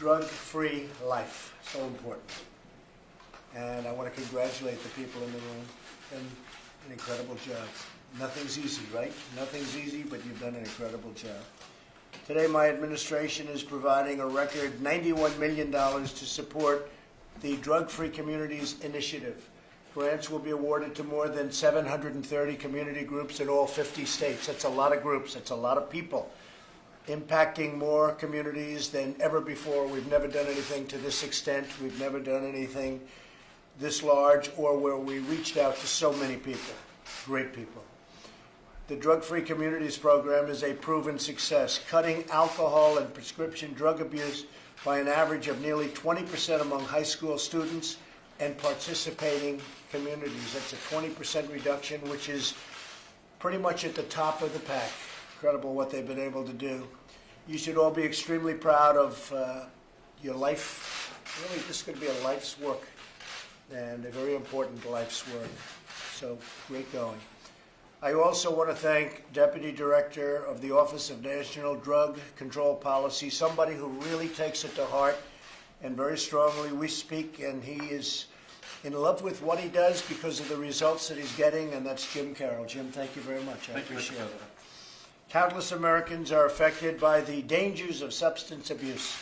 drug-free life. So important. And I want to congratulate the people in the room. Done an incredible job. Nothing's easy, right? Nothing's easy, but you've done an incredible job. Today, my administration is providing a record $91 million to support the Drug-Free Communities Initiative. Grants will be awarded to more than 730 community groups in all 50 states. That's a lot of groups. That's a lot of people, impacting more communities than ever before. We've never done anything to this extent. We've never done anything this large or where we reached out to so many people, great people. The Drug-Free Communities Program is a proven success, cutting alcohol and prescription drug abuse by an average of nearly 20% among high school students and participating communities. That's a 20% reduction, which is pretty much at the top of the pack. Incredible what they've been able to do. You should all be extremely proud of your life. Really, this is going to be a life's work, and a very important life's work. So, great going. I also want to thank Deputy Director of the Office of National Drug Control Policy, somebody who really takes it to heart and very strongly. We speak, and he is in love with what he does because of the results that he's getting, and that's Jim Carroll. Jim, thank you very much. I appreciate it. Countless Americans are affected by the dangers of substance abuse.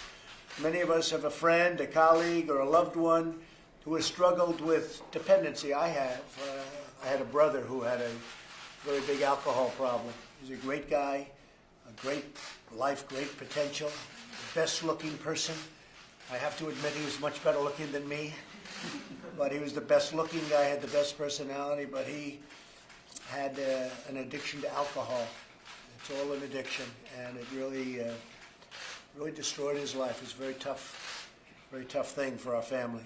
Many of us have a friend, a colleague, or a loved one who has struggled with dependency. I have. I had a brother who had a very big alcohol problem. He's a great guy, a great life, great potential, the best looking person. I have to admit he was much better looking than me, but he was the best looking guy, had the best personality, but he had an addiction to alcohol. It's all an addiction, and it really destroyed his life. It's a very tough thing for our family.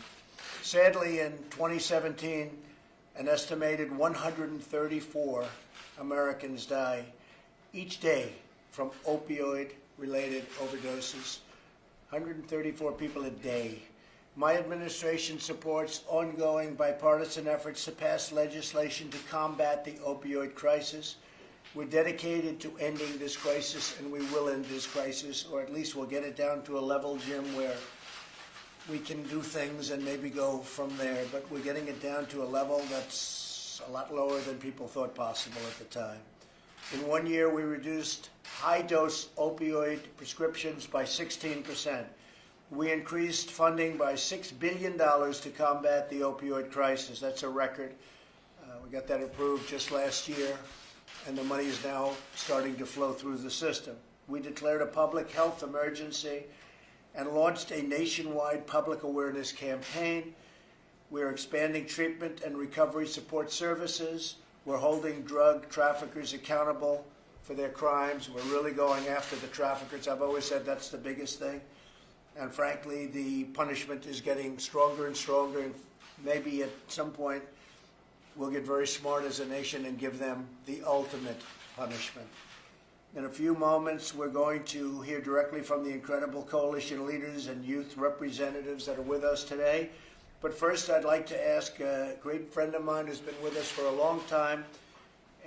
Sadly, in 2017, an estimated 134 Americans die each day from opioid-related overdoses. 134 people a day. My administration supports ongoing bipartisan efforts to pass legislation to combat the opioid crisis. We're dedicated to ending this crisis, and we will end this crisis, or at least we'll get it down to a level, Jim, where we can do things and maybe go from there, but we're getting it down to a level that's a lot lower than people thought possible at the time. In 1 year, we reduced high-dose opioid prescriptions by 16%. We increased funding by $6 billion to combat the opioid crisis. That's a record. We got that approved just last year, and the money is now starting to flow through the system. We declared a public health emergency and launched a nationwide public awareness campaign. We're expanding treatment and recovery support services. We're holding drug traffickers accountable for their crimes. We're really going after the traffickers. I've always said that's the biggest thing. And frankly, the punishment is getting stronger and stronger. And maybe at some point, we'll get very smart as a nation and give them the ultimate punishment. In a few moments, we're going to hear directly from the incredible coalition leaders and youth representatives that are with us today. But first, I'd like to ask a great friend of mine who's been with us for a long time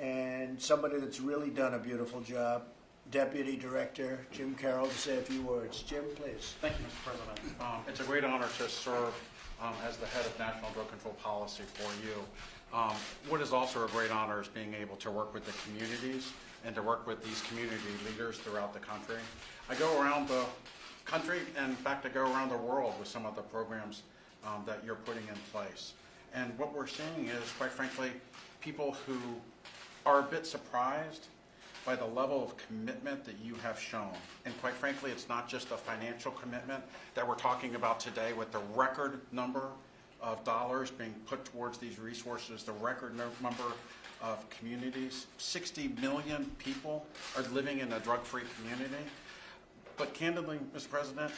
and somebody that's really done a beautiful job, Deputy Director Jim Carroll, to say a few words. Jim, please. Thank you, Mr. President. It's a great honor to serve as the head of National Drug Control Policy for you. What is also a great honor is being able to work with the communities and to work with these community leaders throughout the country. I go around the country, and in fact, I go around the world with some of the programs that you're putting in place. And what we're seeing is, quite frankly, people who are a bit surprised by the level of commitment that you have shown. And quite frankly, it's not just a financial commitment that we're talking about today with the record number of dollars being put towards these resources, the record number of communities. 60 million people are living in a drug-free community. But candidly, Mr. President,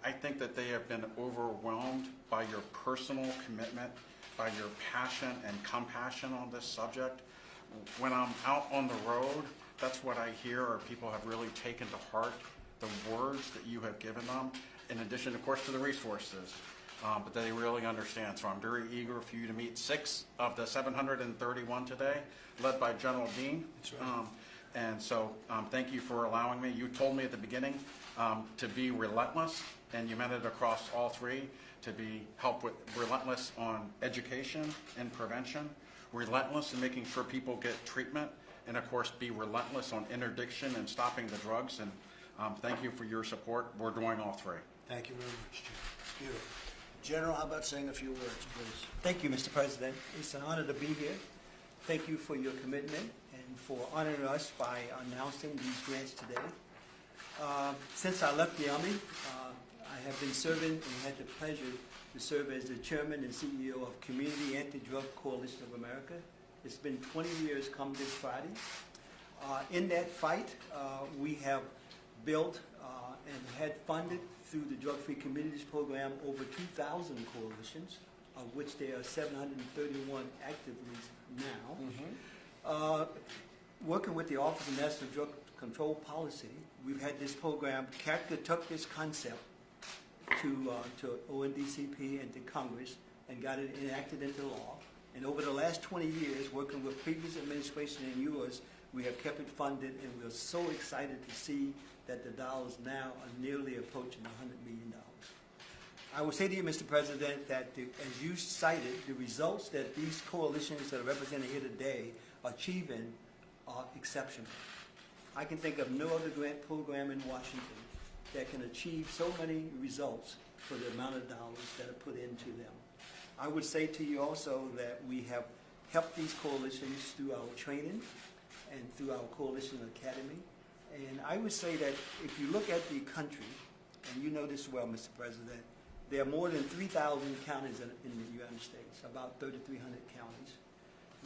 I think that they have been overwhelmed by your personal commitment, by your passion and compassion on this subject. When I'm out on the road, that's what I hear, or people have really taken to heart the words that you have given them, in addition, of course, to the resources. But they really understand. So I'm very eager for you to meet 6 of the 731 today, led by General Dean. That's right. And so thank you for allowing me. You told me at the beginning to be relentless, and you meant it across all three, to be relentless on education and prevention, relentless in making sure people get treatment, and of course be relentless on interdiction and stopping the drugs. And thank you for your support. We're doing all three. Thank you very much, Jim. Beautiful. General, how about saying a few words, please? Thank you, Mr. President. It's an honor to be here. Thank you for your commitment and for honoring us by announcing these grants today. Since I left the Army, I have been serving and had the pleasure to serve as the Chairman and CEO of Community Anti-Drug Coalition of America. It's been 20 years come this Friday. In that fight, we have built and had funded through the Drug-Free Communities Program over 2,000 coalitions, of which there are 731 actively now. Working with the Office of National Drug Control Policy, we've had this program. CACDA took this concept to ONDCP and to Congress and got it enacted into law. And over the last 20 years, working with previous administration and yours, we have kept it funded, and we're so excited to see that the dollars now are nearly approaching $100 million. I will say to you, Mr. President, that as you cited, the results that these coalitions that are represented here today are achieving are exceptional. I can think of no other grant program in Washington that can achieve so many results for the amount of dollars that are put into them. I would say to you also that we have helped these coalitions through our training and through our Coalition Academy. And I would say that if you look at the country, and you know this well, Mr. President, there are more than 3,000 counties in the United States, about 3,300 counties.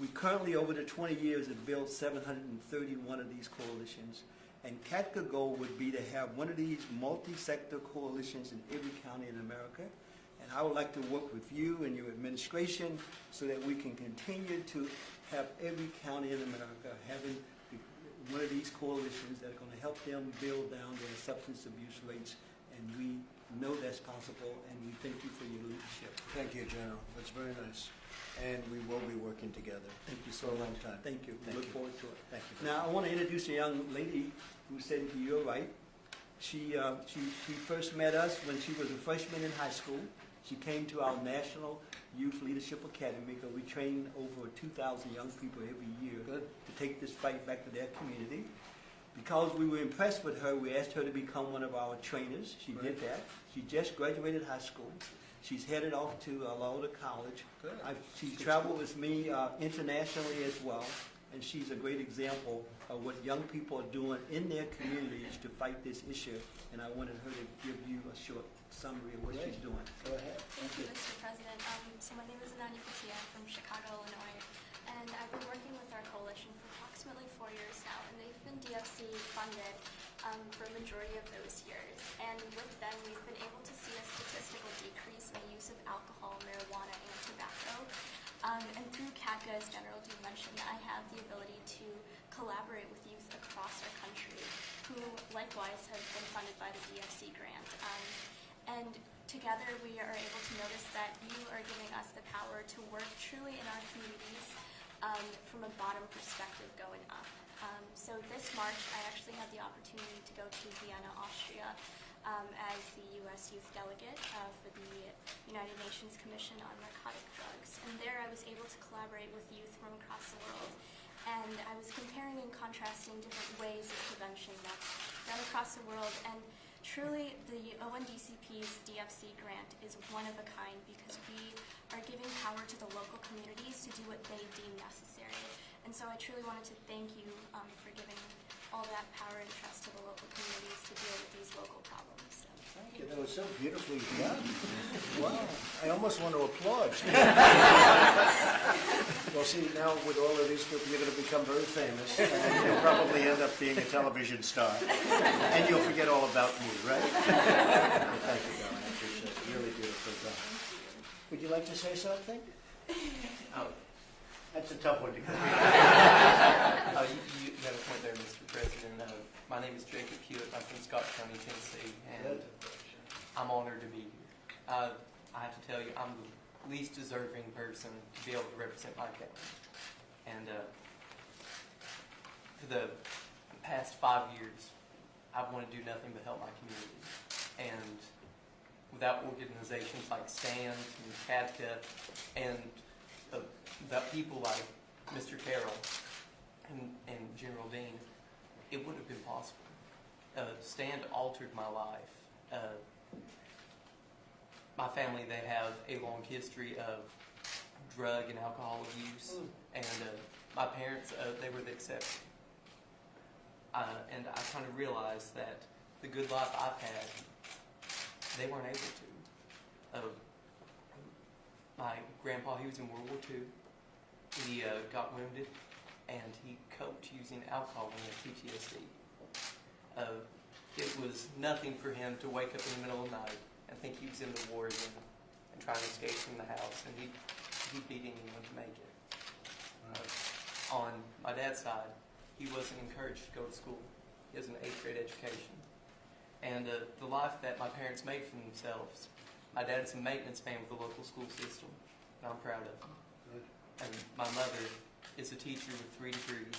We currently, over the 20 years, have built 731 of these coalitions. And CATCA goal would be to have one of these multi-sector coalitions in every county in America. And I would like to work with you and your administration so that we can continue to have every county in America having one of these coalitions that are going to help them build down their substance abuse rates. And we know that's possible, and we thank you for your leadership. Thank you, General. That's very nice. And we will be working together. Thank you so for a much. long time. Thank you. Thank Look you. forward to it. Thank you. Now, I want to introduce a young lady who's sitting to your right. She first met us when she was a freshman in high school. She came to our National Youth Leadership Academy because we train over 2,000 young people every year to take this fight back to their community. Because we were impressed with her, we asked her to become one of our trainers. She did that. She just graduated high school. She's headed off to Loyola College. She's traveled with me internationally as well, and she's a great example of what young people are doing in their communities to fight this issue. And I wanted her to give you a short summary of what she's doing. Go ahead. Thank you, Mr. President. So my name is Ananya Patia from Chicago, Illinois, and I've been working with our coalition for approximately 4 years now, and they've been DFC funded for a majority of those years. And with them, we've been able to see a statistical decrease in the use of alcohol, marijuana, and tobacco. And through CATCA, as General Dean mentioned, I have the ability to collaborate with youth across our country who likewise have been funded by the DFC grant. And together we are able to notice that you are giving us the power to work truly in our communities from a bottom perspective going up. So this March I actually had the opportunity to go to Vienna, Austria as the U.S. Youth Delegate for the United Nations Commission on Narcotic Drugs. And there I was able to collaborate with youth from across the world. And I was comparing and contrasting different ways of prevention that's done across the world. And truly, the ONDCP's DFC grant is one of a kind because we are giving power to the local communities to do what they deem necessary. And so I truly wanted to thank you for giving all that power and trust to the local communities to deal with these local problems. So, Thank you. That was so beautifully done. Wow. I almost want to applaud. Well, see, now with all of these people, you're going to become very famous, and you'll probably end up being a television star. And you'll forget all about me, right? Well, thank you, Don. I appreciate it. Really beautifully done. Would you like to say something? That's a tough one to get. You had a point there, Mr. President. My name is Jacob Hewitt. I'm from Scott County, Tennessee, and I'm honored to be here. I have to tell you, I'm the least deserving person to be able to represent my county. And for the past 5 years, I've wanted to do nothing but help my community. And without organizations like STAND and CADCA and without people like Mr. Carroll and General Dean, it wouldn't have been possible. STAND altered my life. My family, they have a long history of drug and alcohol abuse, and my parents, they were the exception. And I kind of realized that the good life I've had, they weren't able to. My grandpa, he was in World War II. He got wounded, and he coped using alcohol when he had PTSD. It was nothing for him to wake up in the middle of the night and think he was in the war again and trying to escape from the house, and he'd beat anyone to make it. On my dad's side, he wasn't encouraged to go to school. He has an 8th grade education. And the life that my parents made for themselves, my dad is a maintenance man with the local school system, and I'm proud of him. And my mother is a teacher with 3 degrees.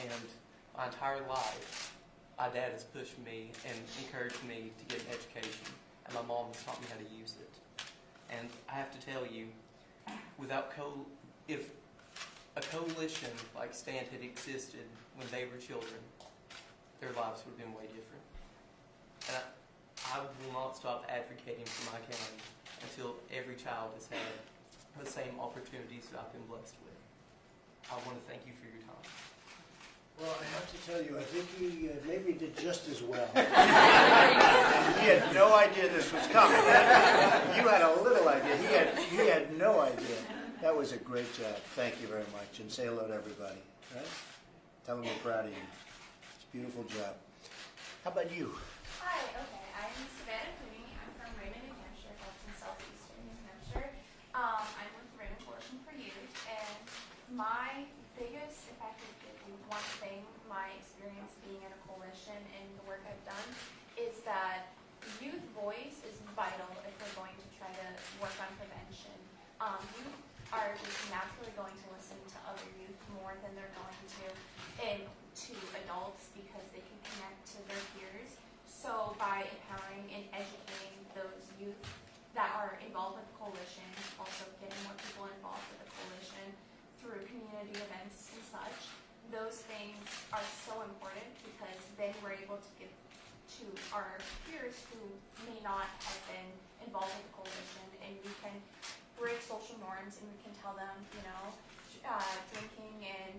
And my entire life, my dad has pushed me and encouraged me to get an education, and my mom has taught me how to use it. And I have to tell you, if a coalition like STAND had existed when they were children, their lives would have been way different. And I will not stop advocating for my county until every child has had the same opportunities that I've been blessed with. I want to thank you for your time. Well, I have to tell you, I think he maybe did just as well. And he had no idea this was coming. You had a little idea. He had no idea. That was a great job. Thank you very much. And say hello to everybody. Right? Tell them we're proud of you. It's a beautiful job. How about you? Hi, okay, I'm Savannah Cooney. I'm from Raymond, New Hampshire, that's in southeastern New Hampshire. I'm with Raymond Coalition for Youth, and my biggest, if I could give you one thing, my experience being in a coalition and the work I've done, is that youth voice is vital if we're going to try to work on prevention. Youth are just naturally going to listen to other youth more than they're going to adults because they can connect to their peers. So by empowering and educating those youth that are involved with the coalition, also getting more people involved with the coalition through community events and such, those things are so important because then we're able to give to our peers who may not have been involved with the coalition, and we can break social norms and we can tell them, drinking and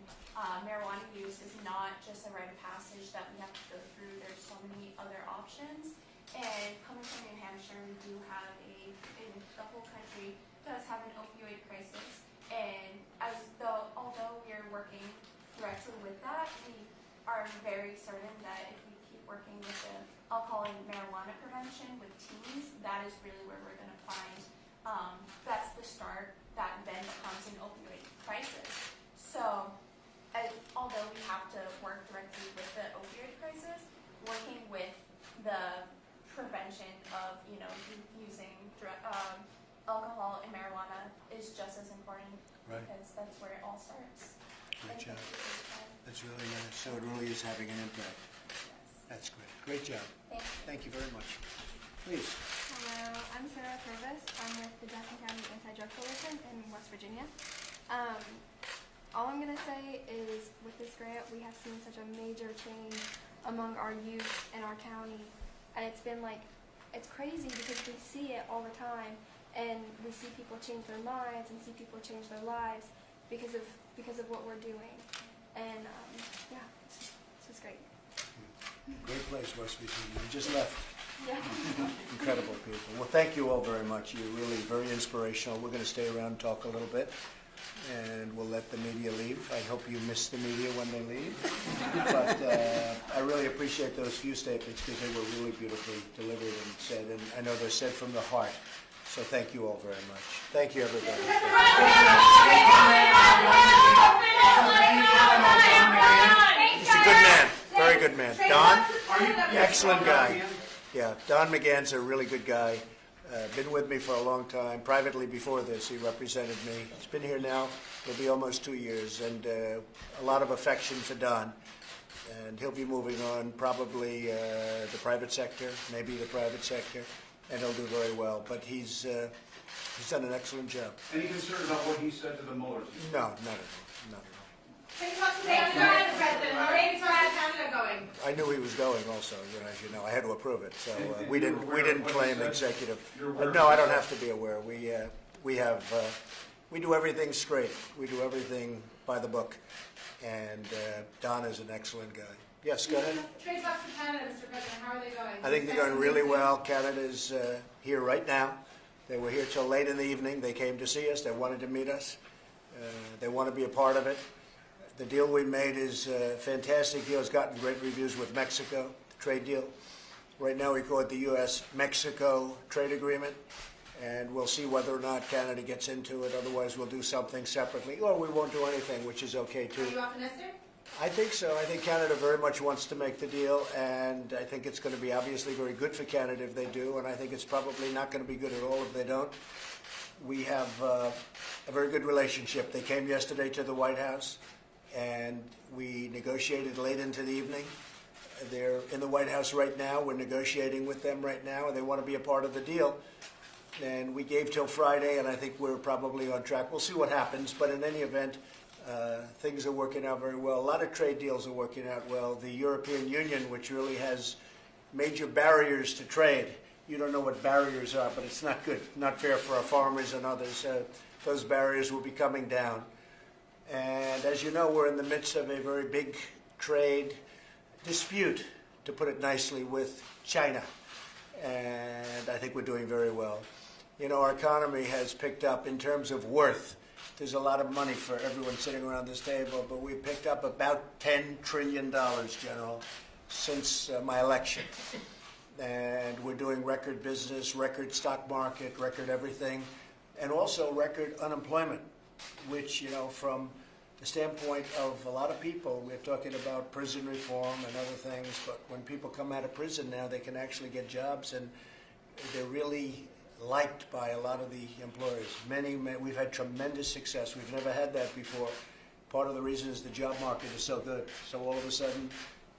marijuana use is not just a rite of passage that we have to go through. There's so many other options. And coming from New Hampshire, we do have the whole country does have an opioid crisis. And although we are working directly with that, we are very certain that if we keep working with the alcohol and marijuana prevention with teens, that is really where we're going to find that's the start that then becomes an opioid crisis. So although we have to work directly with the opioid crisis, working with the prevention of using alcohol and marijuana is just as important, Right. because that's where it all starts. Great And job. thank you for your time. That's really nice. So it really is having an impact. Yes. That's great. Great job. Thank you. Thank you very much. Please. Hello, I'm Sarah Purvis. I'm with the Jackson County Anti-Drug Coalition in West Virginia. All I'm going to say is with this grant, we have seen such a major change among our youth in our county. And it's been it's crazy because we see it all the time. And we see people change their minds and see people change their lives because of what we're doing. And it's just great. Great place, West Virginia. You just left. Yeah. Incredible people. Well, thank you all very much. You're really very inspirational. We're going to stay around and talk a little bit, and we'll let the media leave. I hope you miss the media when they leave. But I really appreciate those few statements because they were really beautifully delivered and said, and I know they're said from the heart. So thank you all very much. Thank you, everybody. He's a good man. Very good man. Don? Excellent guy. Yeah, Don McGann's a really good guy. Been with me for a long time. Privately before this, he represented me. He's been here now. It'll be almost 2 years, and a lot of affection for Don. and he'll be moving on probably the private sector, maybe the private sector, and he'll do very well. But he's done an excellent job. Any concern about what he said to the Mullers? No, not at all. Not at all. Can you talk to David Ryan, President? How are Canada going? I knew he was going also, as you know. I had to approve it, so we didn't claim executive. No, I don't have to be aware. We do everything straight. We do everything by the book, and Don is an excellent guy. Yes, go ahead. Trade talks with Canada, Mr. President. How are they going? I think they're going really well. Canada's here right now. They were here till late in the evening. They came to see us. They wanted to meet us. They want to be a part of it. The deal we made is a fantastic deal. It's gotten great reviews with Mexico, the trade deal. Right now we call it the U.S.-Mexico trade agreement, and we'll see whether or not Canada gets into it. Otherwise, we'll do something separately, or we won't do anything, which is okay too. Are you optimistic? I think so. I think Canada very much wants to make the deal, and I think it's going to be obviously very good for Canada if they do, and I think it's probably not going to be good at all if they don't. We have a very good relationship. They came yesterday to the White House, and we negotiated late into the evening. They're in the White House right now. We're negotiating with them right now, and they want to be a part of the deal. And we gave till Friday, and I think we're probably on track. We'll see what happens, but in any event, things are working out very well. A lot of trade deals are working out well. The European Union, which really has major barriers to trade. You don't know what barriers are, but it's not good, not fair for our farmers and others. Those barriers will be coming down. And as you know, we're in the midst of a very big trade dispute, to put it nicely, with China. And I think we're doing very well. You know, our economy has picked up in terms of worth. There's a lot of money for everyone sitting around this table, but we've picked up about $10 trillion, General, since my election. And we're doing record business, record stock market, record everything, and also record unemployment, which, you know, from the standpoint of a lot of people, we're talking about prison reform and other things, but when people come out of prison now, they can actually get jobs, and they're really liked by a lot of the employers. We've had tremendous success. We've never had that before. Part of the reason is the job market is so good. So all of a sudden,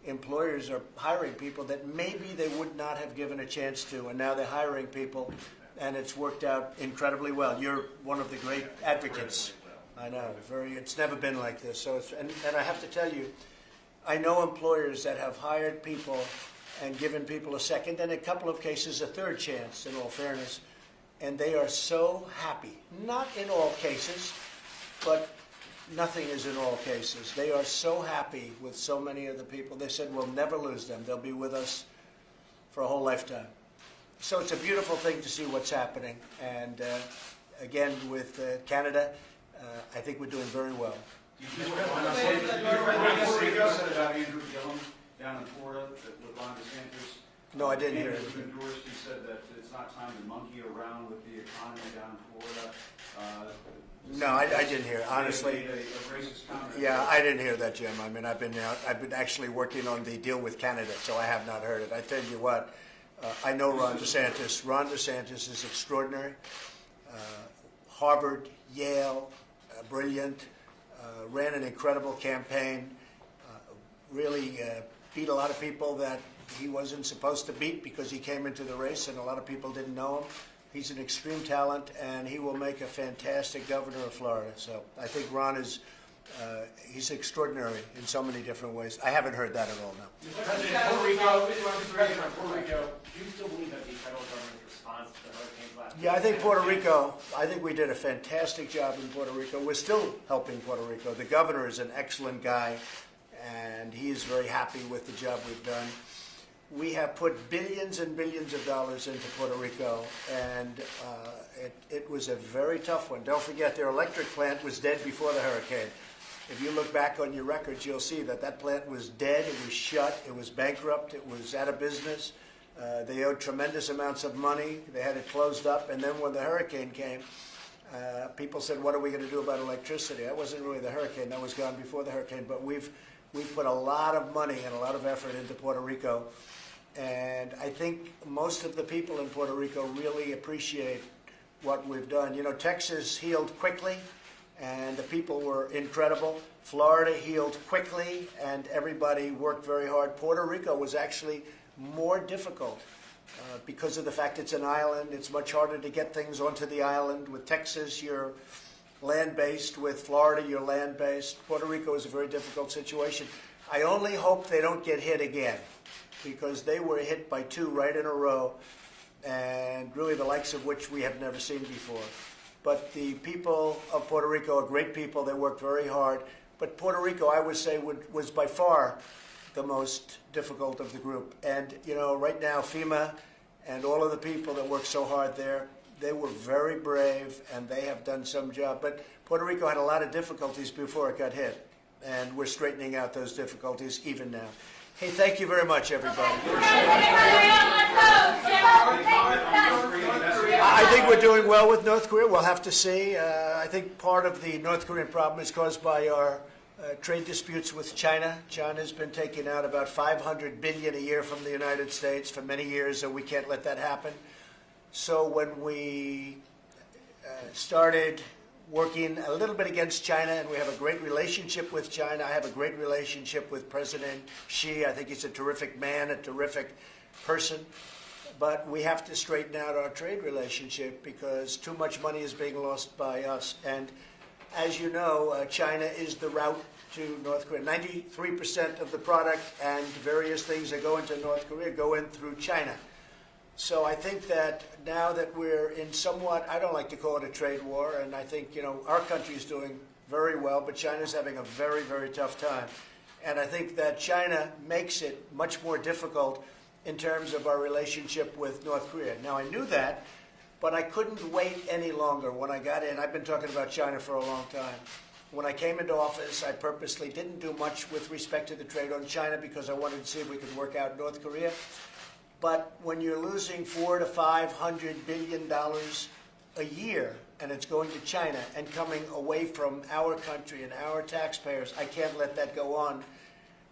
employers are hiring people that maybe they would not have given a chance to, and now they're hiring people, and it's worked out incredibly well. You're one of the great advocates. I know, it's never been like this. So and I have to tell you, I know employers that have hired people and given people a second, and in a couple of cases a third chance, in all fairness, and they are so happy. Not in all cases, but nothing is in all cases. They are so happy with so many of the people. They said, we'll never lose them. They'll be with us for a whole lifetime. So it's a beautiful thing to see what's happening. And again, with Canada, I think we're doing very well. You said about Andrew Gillum down in Florida with Ron DeSantis. No, I didn't hear it. He said that it's not time to monkey around with the economy down in Florida. No, I didn't hear it, honestly. Made a racist comment. Yeah, I didn't hear that, Jim. I mean, I've been actually working on the deal with Canada, so I have not heard it. I tell you what, I know Ron DeSantis. Ron DeSantis is extraordinary. Harvard, Yale, brilliant. Ran an incredible campaign. Really beat a lot of people that he wasn't supposed to beat because he came into the race, and a lot of people didn't know him. He's an extreme talent, and he will make a fantastic governor of Florida. So I think Ron is, he's extraordinary in so many different ways. I haven't heard that at all, no. President, Puerto Rico, do you still believe that the federal government's response to the hurricanes last Yeah, I think Puerto Rico, I think we did a fantastic job in Puerto Rico. We're still helping Puerto Rico. The governor is an excellent guy, and he is very happy with the job we've done. We have put billions and billions of dollars into Puerto Rico, and it was a very tough one. Don't forget, their electric plant was dead before the hurricane. If you look back on your records, you'll see that that plant was dead, it was shut, it was bankrupt, it was out of business. They owed tremendous amounts of money. They had it closed up, and then when the hurricane came, people said, what are we going to do about electricity? That wasn't really the hurricane. That was gone before the hurricane, but we've put a lot of money and a lot of effort into Puerto Rico. And I think most of the people in Puerto Rico really appreciate what we've done. You know, Texas healed quickly, and the people were incredible. Florida healed quickly, and everybody worked very hard. Puerto Rico was actually more difficult because of the fact it's an island. It's much harder to get things onto the island. With Texas, you're land-based. With Florida, you're land-based. Puerto Rico is a very difficult situation. I only hope they don't get hit again, because they were hit by two right in a row, and really the likes of which we have never seen before. But the people of Puerto Rico are great people. They worked very hard. But Puerto Rico, I would say, was by far the most difficult of the group. And, you know, right now, FEMA and all of the people that work so hard there, they were very brave, and they have done some job. But Puerto Rico had a lot of difficulties before it got hit, and we're straightening out those difficulties even now. Hey, thank you very much, everybody. I think we're doing well with North Korea. We'll have to see. I think part of the North Korean problem is caused by our trade disputes with China. China's been taking out about $500 billion a year from the United States for many years, and we can't let that happen. So when we started working a little bit against China, and we have a great relationship with China. I have a great relationship with President Xi. I think he's a terrific man, a terrific person. But we have to straighten out our trade relationship because too much money is being lost by us. And as you know, China is the route to North Korea. 93% of the product and various things that go into North Korea go in through China. So I think that now that we're in somewhat, I don't like to call it a trade war, and I think, you know, our country is doing very well, but China's having a very, very tough time. And I think that China makes it much more difficult in terms of our relationship with North Korea. Now, I knew that, but I couldn't wait any longer when I got in. I've been talking about China for a long time. When I came into office, I purposely didn't do much with respect to the trade on China because I wanted to see if we could work out North Korea. But when you're losing $400 to $500 billion a year, and it's going to China and coming away from our country and our taxpayers, I can't let that go on.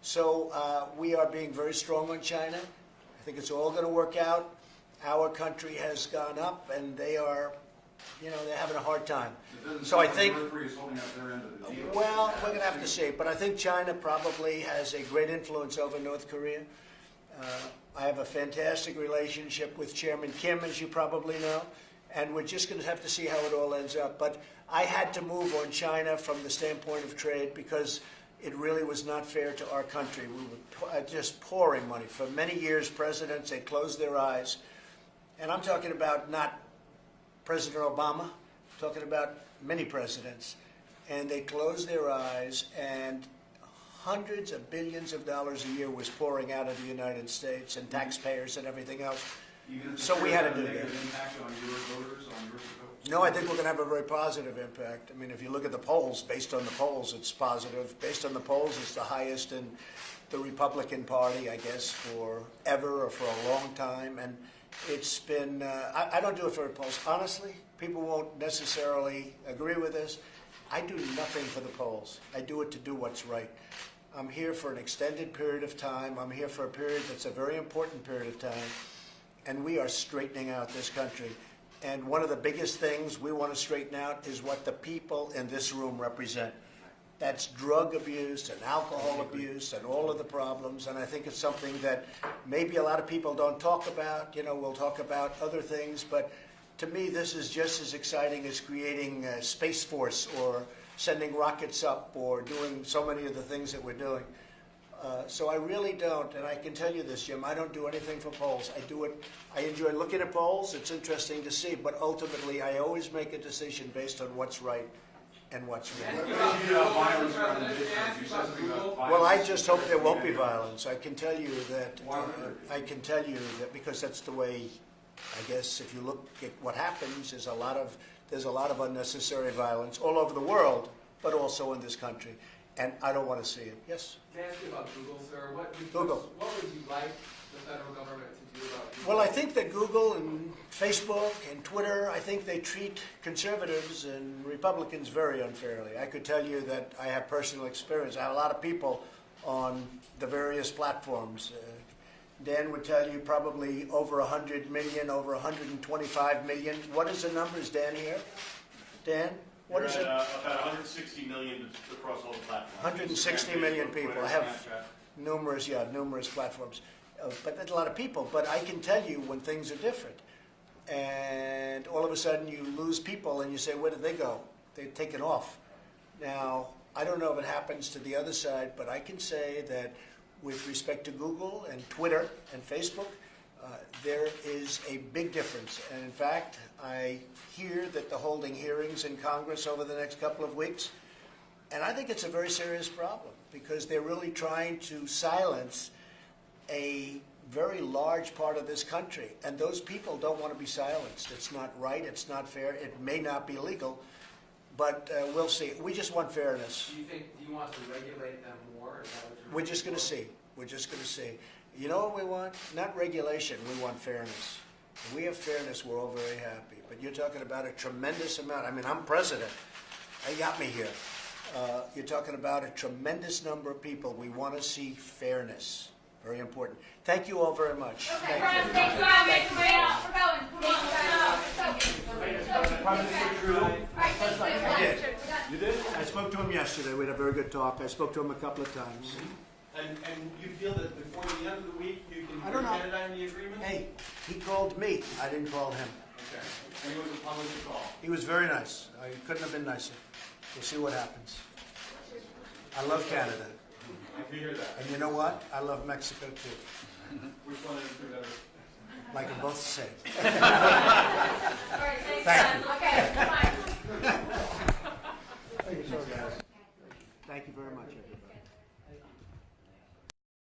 So we are being very strong on China. I think it's all going to work out. Our country has gone up, and they are, you know, they're having a hard time. So I think, North Korea is holding out their end of the deal. well, we're going to have to see. But I think China probably has a great influence over North Korea. I have a fantastic relationship with Chairman Kim, as you probably know, and we're just going to have to see how it all ends up. But I had to move on China from the standpoint of trade because it really was not fair to our country. We were just pouring money. For many years, presidents, they closed their eyes. And I'm talking about not President Obama, I'm talking about many presidents. And they closed their eyes, and hundreds of billions of dollars a year was pouring out of the United States and taxpayers and everything else. So we had to do that. Impact on your voters, on your votes? No, I think we're going to have a very positive impact. I mean, if you look at the polls, based on the polls, it's positive. Based on the polls, it's the highest in the Republican Party, I guess, forever or for a long time. And it's been, I don't do it for the polls. Honestly, people won't necessarily agree with this. I do nothing for the polls. I do it to do what's right. I'm here for an extended period of time. I'm here for a period that's a very important period of time. And we are straightening out this country. And one of the biggest things we want to straighten out is what the people in this room represent. That's drug abuse and alcohol abuse and all of the problems. And I think it's something that maybe a lot of people don't talk about. You know, we'll talk about other things. But to me, this is just as exciting as creating a Space Force or sending rockets up or doing so many of the things that we're doing. So I really don't, and I can tell you this, Jim, I don't do anything for polls. I do it, I enjoy looking at polls. It's interesting to see, but ultimately I always make a decision based on what's right and what's wrong. Well, I just hope there won't be violence. I can tell you that, because that's the way, I guess, if you look at what happens, there's a lot of unnecessary violence all over the world, but also in this country. And I don't want to see it. Yes? Can I ask you about Google, sir? What would you like the federal government to do about Google? Well, I think that Google and Facebook and Twitter, I think they treat conservatives and Republicans very unfairly. I could tell you that I have personal experience. I have a lot of people on the various platforms. Dan would tell you probably over 100 million, over 125 million. What is the numbers, Dan, here? Dan? What You're is at it? about 160 million across all the platforms. 160 million Facebook, people. Twitter, I have Snapchat. numerous platforms. But that's a lot of people. But I can tell you when things are different. And all of a sudden you lose people and you say, where did they go? They're taken off. Now, I don't know if it happens to the other side, but I can say that with respect to Google and Twitter and Facebook, there is a big difference. And in fact, I hear that they're holding hearings in Congress over the next couple of weeks. And I think it's a very serious problem because they're really trying to silence a very large part of this country. And those people don't want to be silenced. It's not right. It's not fair. It may not be legal. But we'll see. We just want fairness. Do you want to regulate them more? Is that what you're We're just going to see. We're just going to see. You know what we want? Not regulation. We want fairness. If we have fairness, we're all very happy. But you're talking about a tremendous amount. I mean, I'm president. They got me here. You're talking about a tremendous number of people. We want to see fairness. Very important. Thank you all very much. Okay, Thank you. thanks, guys. Make your way out. We're going. I did. You did? I spoke to him yesterday. We had a very good talk. I spoke to him a couple of times. And you feel that before the end of the week, you can I don't bring know. Canada in the agreement? Hey, he called me. I didn't call him. Okay. And he was a public call. He was very nice. I couldn't have been nicer. We'll see what happens. I love Canada. I can hear that. And you know what? I love Mexico too. Which one is better? Like them both the same. All right, thanks, Thank guys. you.